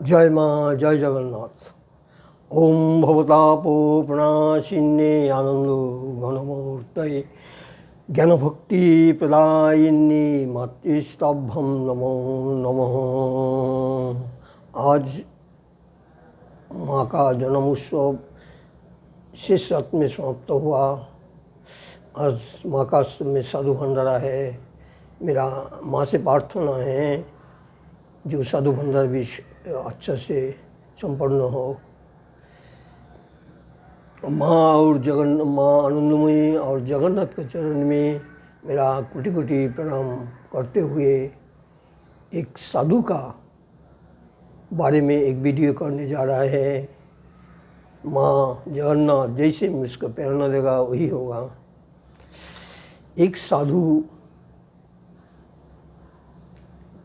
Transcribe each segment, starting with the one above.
जय माँ जय जगन्नाथ। ओम भवतापोपनाशिन्ये आनंदो घनमूर्तये ज्ञानभक्ति प्रदायिनी मातृस्तभ्यं नमो नमः। आज माँ का जन्म उत्सव शेष रात में समाप्त हुआ। आज माँ का में साधु भंडारा है। मेरा माँ से प्रार्थना है जो साधु भंडारा भी अच्छा से संपन्न हो। माँ आनंदमयी और जगन्नाथ के चरण में मेरा कोटि कोटि प्रणाम करते हुए एक साधु का बारे में एक वीडियो करने जा रहा है। माँ जगन्नाथ जैसे मुझको प्रेरणा देगा वही होगा। एक साधु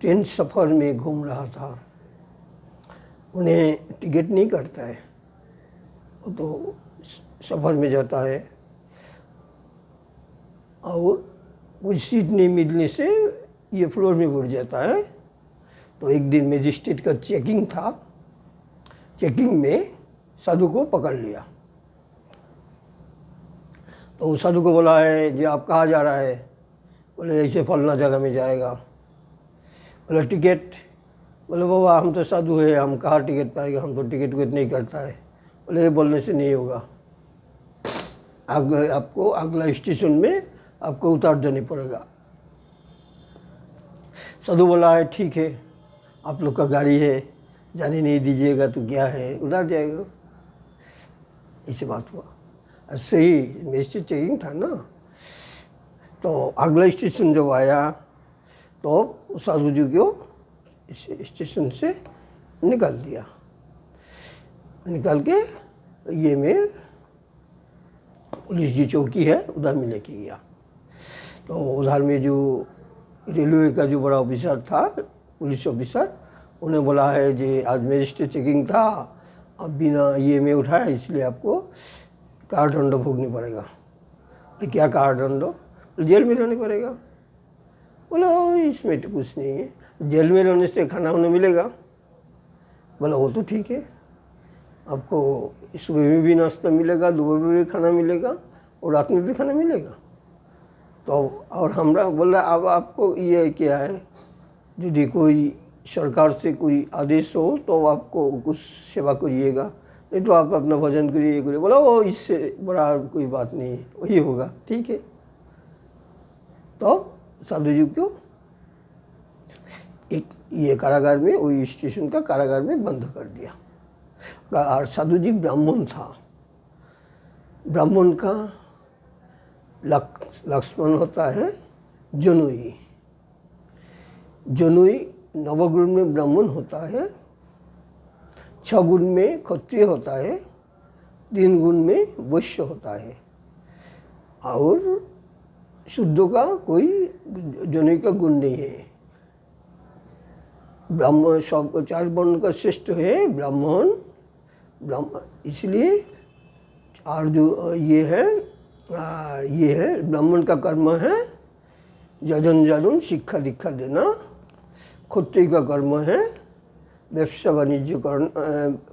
ट्रेन सफ़र में घूम रहा था। उन्हें टिकट नहीं करता है, वो तो सफ़र में जाता है और कुछ सीट नहीं मिलने से ये फ्लोर में बैठ जाता है। तो एक दिन मजिस्ट्रेट का चेकिंग था। चेकिंग में साधु को पकड़ लिया। तो उस साधु को बोला है जी आप कहाँ जा रहा है? बोले ऐसे फलना जगह में जाएगा। बोला टिकट? बोले बाबा हम तो साधु है, हम कहाँ टिकट पाएगा, हम तो टिकट विकट नहीं करता है। बोले बोलने से नहीं होगा, आपको अगला स्टेशन में आपको उतार देने पड़ेगा। साधु बोला है ठीक है, आप लोग का गाड़ी है, जाने नहीं दीजिएगा तो क्या है, उतार जाएगा। ऐसी बात हुआ। ऐसे ही मजिस्ट्रेट चेकिंग था ना। तो अगला स्टेशन जब आया तो साधु जी को स्टेशन से निकाल दिया। निकाल के ये में पुलिस जी चौकी है उधर में लेके गया। तो उधर में जो रेलवे का जो बड़ा ऑफिसर था, पुलिस ऑफिसर, उन्हें बोला है जी आज मजिस्ट्रेट चेकिंग था, अब बिना ये में उठाया इसलिए आपको कारादंड भोगने पड़ेगा। तो क्या कारादंड? जेल में रहने पड़ेगा। बोला इसमें तो कुछ नहीं है, जेल में रहने से खाना उन्हें मिलेगा। बोला वो तो ठीक है, आपको सुबह में भी नाश्ता मिलेगा, दोपहर में भी खाना मिलेगा और रात में भी खाना मिलेगा। तो और हमरा बोला अब आपको ये क्या है, यदि कोई सरकार से कोई आदेश हो तो आपको कुछ सेवा करिएगा, नहीं तो आप अपना भजन करिए करिए। बोला वो इससे बड़ा कोई बात नहीं है, वही होगा, ठीक है। तो साधु जी को एक ये कारागार में, वही स्टेशन का कारागार में बंद कर दिया। और साधु जी ब्राह्मण था। ब्राह्मण का लक्ष्मण होता है जनुई। जनुई नवगुण में ब्राह्मण होता है, 6 गुण में क्षत्रिय होता है, 3 गुण में वैश्य होता है। और शुद्ध का कोई जनुई का गुण नहीं है। ब्राह्मण सब 4 वर्ण का श्रेष्ठ है ब्राह्मण। इसलिए और जो ये है ब्राह्मण का कर्म है यजन शिक्षा दीक्षा देना। क्षत्रिय का कर्म है व्यवसाय वाणिज्य करना।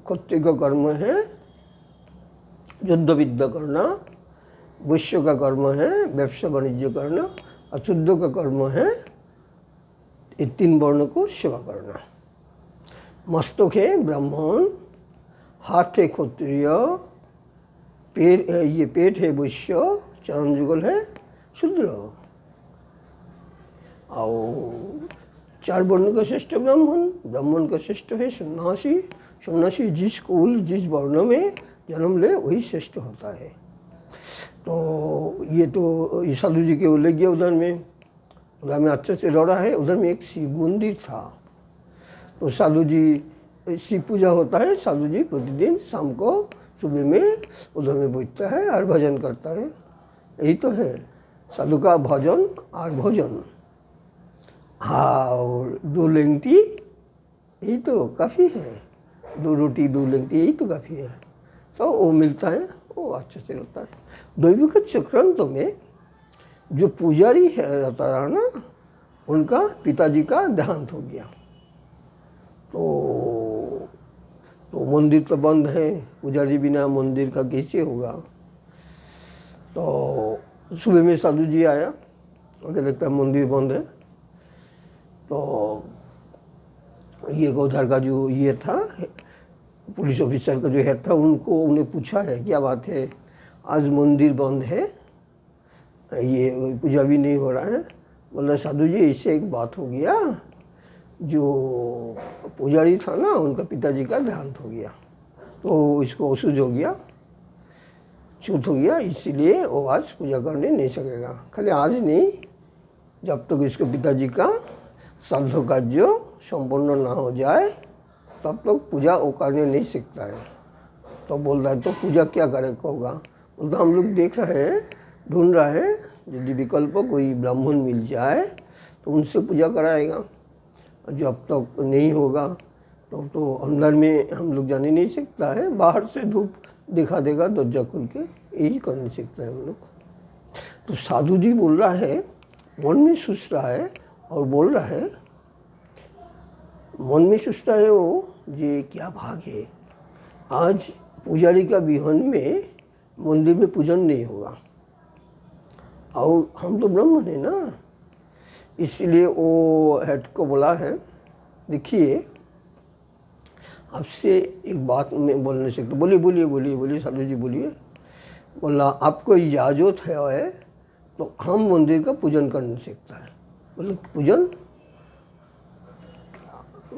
क्षत्रिय का कर्म है युद्ध विद्या करना। वैश्य का कर्म है व्यवसाय वाणिज्य करना। अशुद्ध का कर्म है ये 3 वर्ण को सेवा करना। मस्तक है ब्राह्मण, हाथ है क्षत्रिय, पेट है वैश्य, चरण जुगल है शूद्र। और 4 वर्ण का श्रेष्ठ ब्राह्मण। ब्राह्मण का श्रेष्ठ है सन्यासी। सन्यासी जिस कुल जिस वर्ण में जन्म ले वही श्रेष्ठ होता है। तो ये तो ये साधु जी के उल्लेख गया। उधर में अच्छे से रहा है। उधर में एक शिव मंदिर था। तो साधु जी शिव पूजा होता है। साधु जी प्रतिदिन शाम को सुबह में उधर में बैठता है और भजन करता है। यही तो है साधु का भजन और भोजन। हाँ, और 2 लेंगटी यही तो काफ़ी है। 2 रोटी 2 लेंगटी यही तो काफ़ी है। तो वो मिलता है, वो अच्छे से रहता है। दैविक चक्रांत में जो पुजारी है रहता रहा ना, उनका पिताजी का देहांत हो गया। तो तो मंदिर तो बंद है, पुजारी बिना मंदिर का कैसे होगा। तो सुबह में साधु जी आया, मुझे लगता है मंदिर बंद है। तो ये उधर का जो ये था पुलिस ऑफिसर का जो हेड था, उन्हें पूछा है क्या बात है, आज मंदिर बंद है, ये पूजा भी नहीं हो रहा है। बोला साधु जी इससे एक बात हो गया, जो पुजारी था ना उनका पिताजी का देहांत हो गया, तो इसको असुज हो गया, छूत हो गया, इसीलिए वो आज पूजा करने नहीं सकेगा। खाली आज नहीं, जब तक इसके पिताजी का श्राद्ध कार्य संपन्न ना हो जाए तब तक पूजा वो करने नहीं सकता है। तो बोल रहा है तो पूजा क्या करे होगा। तो हम लोग देख रहे हैं, ढूंढ रहे हैं, यदि विकल्प कोई ब्राह्मण मिल जाए तो उनसे पूजा कराएगा। जब तक नहीं होगा तो अंदर में हम लोग जाने नहीं सकता है, बाहर से धूप दिखा देगा दरवाजा खोल के, यही कर नहीं सकता है हम लोग। तो साधु जी बोल रहा है, मन में सोच रहा है और बोल रहा है, मन में सोचता है वो ये क्या भाग है, आज पुजारी का विहन में मंदिर में पूजन नहीं होगा, और हम तो ब्राह्मण है ना। इसलिए वो हेड को बोला है, देखिए आपसे एक बात मैं बोल नहीं सकता। बोलिए बोलिए बोलिए बोलिए साधु जी बोलिए। बोला आपको इजाज़त है तो हम मंदिर का पूजन कर नहीं सकता है। बोले पूजन,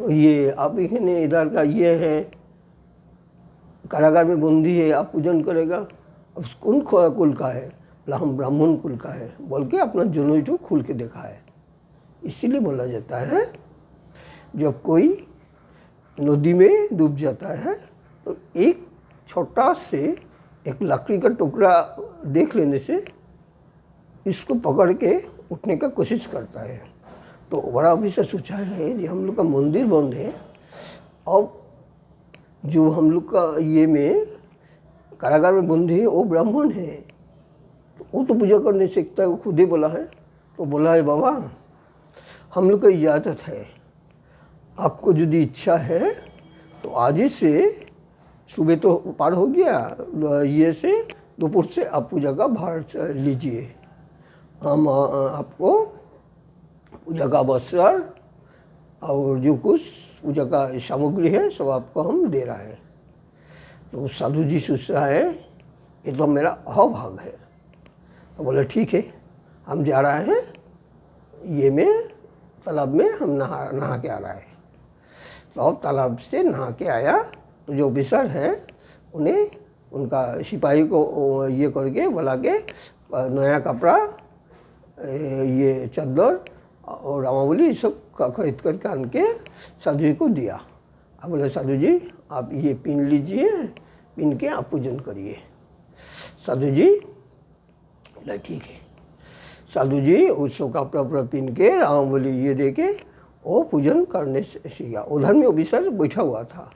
ये आप ही ने इधर का ये है, कारागार में बंदी है, आप पूजन करेगा। अब कौन कुल का है, हम ब्राह्मण कुल का है बोल के अपना जनेऊ जो खुल के देखा है। इसीलिए बोला जाता है जब कोई नदी में डूब जाता है तो एक छोटा से एक लकड़ी का टुकड़ा देख लेने से इसको पकड़ के उठने का कोशिश करता है। तो बड़ा ऑफिसर सोचा है कि हम लोग का मंदिर बंद है, अब जो हम लोग का ये में कारागार में बंदी है वो ब्राह्मण है, तो वो तो पूजा कर नहीं सकता है, वो खुद ही बोला है। तो बोला है बाबा हम लोग का इजाज़त है, आपको यदि इच्छा है तो आज ही से, सुबह तो पार हो गया, ये से दोपहर से आप पूजा का भार लीजिए, हम आपको पूजा का अवसर और जो कुछ पूजा का सामग्री है सब आपको हम दे रहा है। तो साधु जी सोच रहा है ये तो मेरा अभाग है। तो बोले ठीक है, हम जा रहे हैं, ये में तालाब में हम नहा के आ रहा है। तो अब तालाब से नहा के आया तो जो ऑफिसर है उन्हें उनका सिपाही को ये करके बोला के नया कपड़ा, ये चादर और रामावली सब खरीद करके आन के साधु जी को दिया। अब बोले साधु जी आप ये पीन लीजिए, पीन के आप पूजन करिए। साधु जी बोला ठीक है। साधु जी उसको कपड़ा उपड़ा पीन के रामावली ये दे के वो पूजन करने सीखा। उधर में ऑफिसर बैठा हुआ था,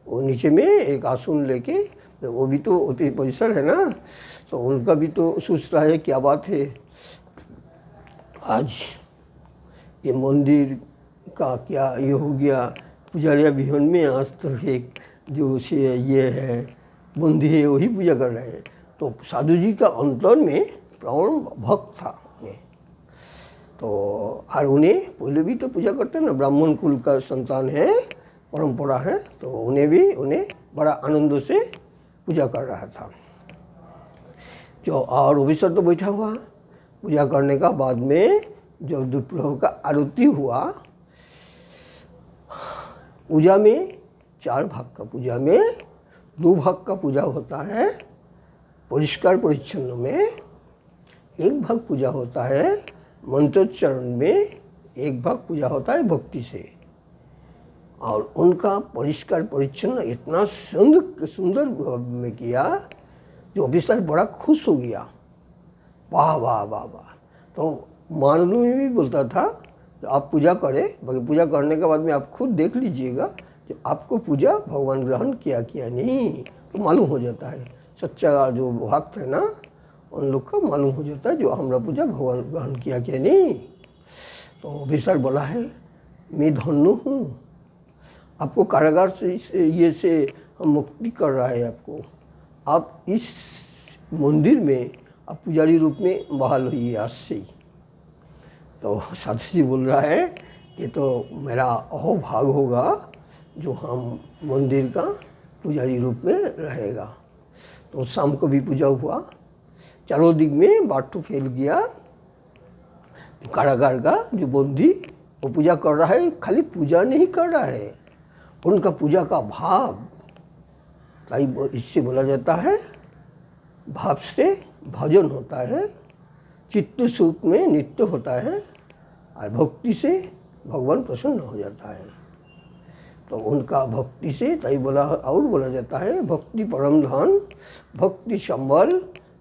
वो नीचे में एक आसन लेके, वो भी तो ऑफिसर है ना, तो उनका भी तो सोच रहा है क्या बात है, आज ये मंदिर का क्या ये हो गया, पुजारिया विहन में आज तो एक जो से ये है बंदी है वही पूजा कर रहे हैं। तो साधु जी का अंतर में प्राण भक्त था उन्हें, तो और उन्हें पहले भी तो पूजा करते हैं ना, ब्राह्मण कुल का संतान है, परंपरा है, तो उन्हें बड़ा आनंद से पूजा कर रहा था। जो और ऑफिसर तो बैठा हुआ, पूजा करने का बाद में जब दोपहर का आरती हुआ, पूजा में 4 भाग का, पूजा में 2 भाग का पूजा होता है परिष्कार परिच्छन्न में, 1 भाग पूजा होता है मंत्रोच्चारण में, 1 भाग पूजा होता है भक्ति से। और उनका परिष्कार परिच्छन्न इतना सुंदर में किया जो ऑफिसर बड़ा खुश हो गया, वाह वाह वाह वाह। तो मानव में भी बोलता था तो आप पूजा करें, बाकी पूजा करने के बाद में आप खुद देख लीजिएगा कि आपको पूजा भगवान ग्रहण किया नहीं, तो मालूम हो जाता है सच्चा जो भक्त है ना उन लोग का मालूम हो जाता है जो हमारा पूजा भगवान ग्रहण किया नहीं। तो ऑफिसर बोला है मैं धन्य हूँ, आपको कारागार से इस ये से हम मुक्ति कर रहा है आपको, आप इस मंदिर में आप पुजारी रूप में बहाल हुई आज से ही। तो साधु जी बोल रहा है ये तो मेरा अहोभाग होगा जो हम मंदिर का पुजारी रूप में रहेगा। तो शाम को भी पूजा हुआ, चारों दिग में बाटू फैल गया। कारागार का जो बंदी वो पूजा कर रहा है, खाली पूजा नहीं कर रहा है, उनका पूजा का भाव, ताई इससे बोला जाता है भाव से भजन होता है, चित्त सुख में नित्य होता है और भक्ति से भगवान प्रसन्न हो जाता है। तो उनका भक्ति से ताई बोला और बोला जाता है भक्ति परम धन, भक्ति संबल,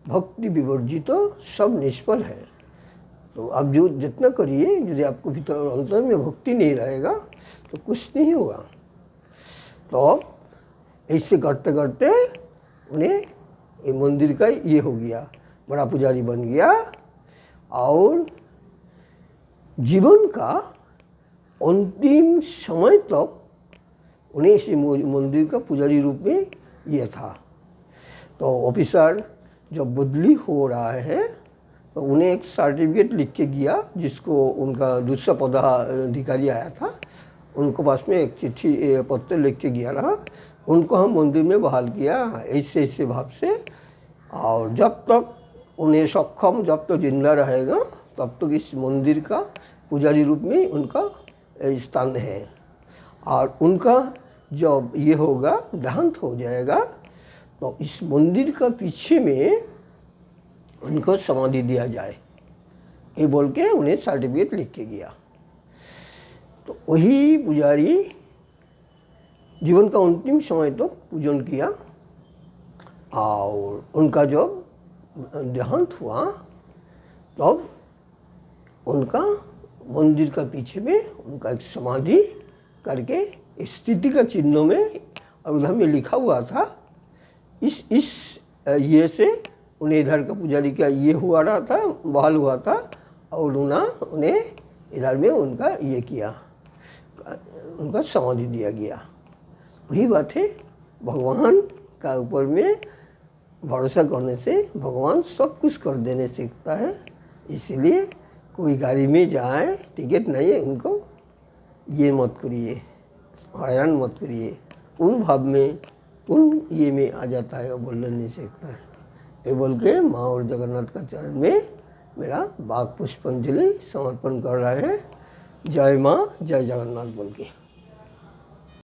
भक्ति विवर्जित सब निष्फल है। तो आप जो जितना करिए, यदि आपको भीतर अंतर में भक्ति नहीं रहेगा तो कुछ नहीं होगा। तो ऐसे करते करते उन्हें ये मंदिर का ये हो गया, बड़ा पुजारी बन गया और जीवन का अंतिम समय तक उन्हें इस मंदिर का पुजारी रूप में ये था। तो ऑफिसर जब बदली हो रहा है तो उन्हें एक सर्टिफिकेट लिख के गया, जिसको उनका दूसरा पदाधिकारी आया था, उनको पास में एक चिट्ठी पत्र लिख के गया रहा, उनको हम मंदिर में बहाल किया ऐसे ऐसे भाव से। और जब तक उन्हें सक्षम, जब तक जिंदा रहेगा तब तक इस मंदिर का पुजारी रूप में उनका स्थान है। और उनका जब ये होगा, देहांत हो जाएगा, तो इस मंदिर का पीछे में उनको समाधि दिया जाए, ये बोल के उन्हें सर्टिफिकेट लिख के गया। तो वही पुजारी जीवन का अंतिम समय तक तो पूजन किया और उनका जब देहांत हुआ तब उनका मंदिर का पीछे में उनका एक समाधि करके स्थिति का चिन्हों में और उधर में लिखा हुआ था। इस ये से उन्हें इधर का पुजारी का ये हुआ रहा था, बहाल हुआ था और उन्हें इधर में उनका ये किया, उनका समाधि दिया गया। वही बात है, भगवान का ऊपर में भरोसा करने से भगवान सब कुछ कर देने सीखता है। इसलिए कोई गाड़ी में जाए, टिकट नहीं है, उनको ये मत करिए, हैरान मत करिए, उन भाव में उन ये में आ जाता है और बोलना नहीं सीखता है। ये बोल के माँ और जगन्नाथ का चरण में मेरा बाग पुष्पांजलि समर्पण कर रहा है। जय माँ, जय जगन्नाथ बोल के।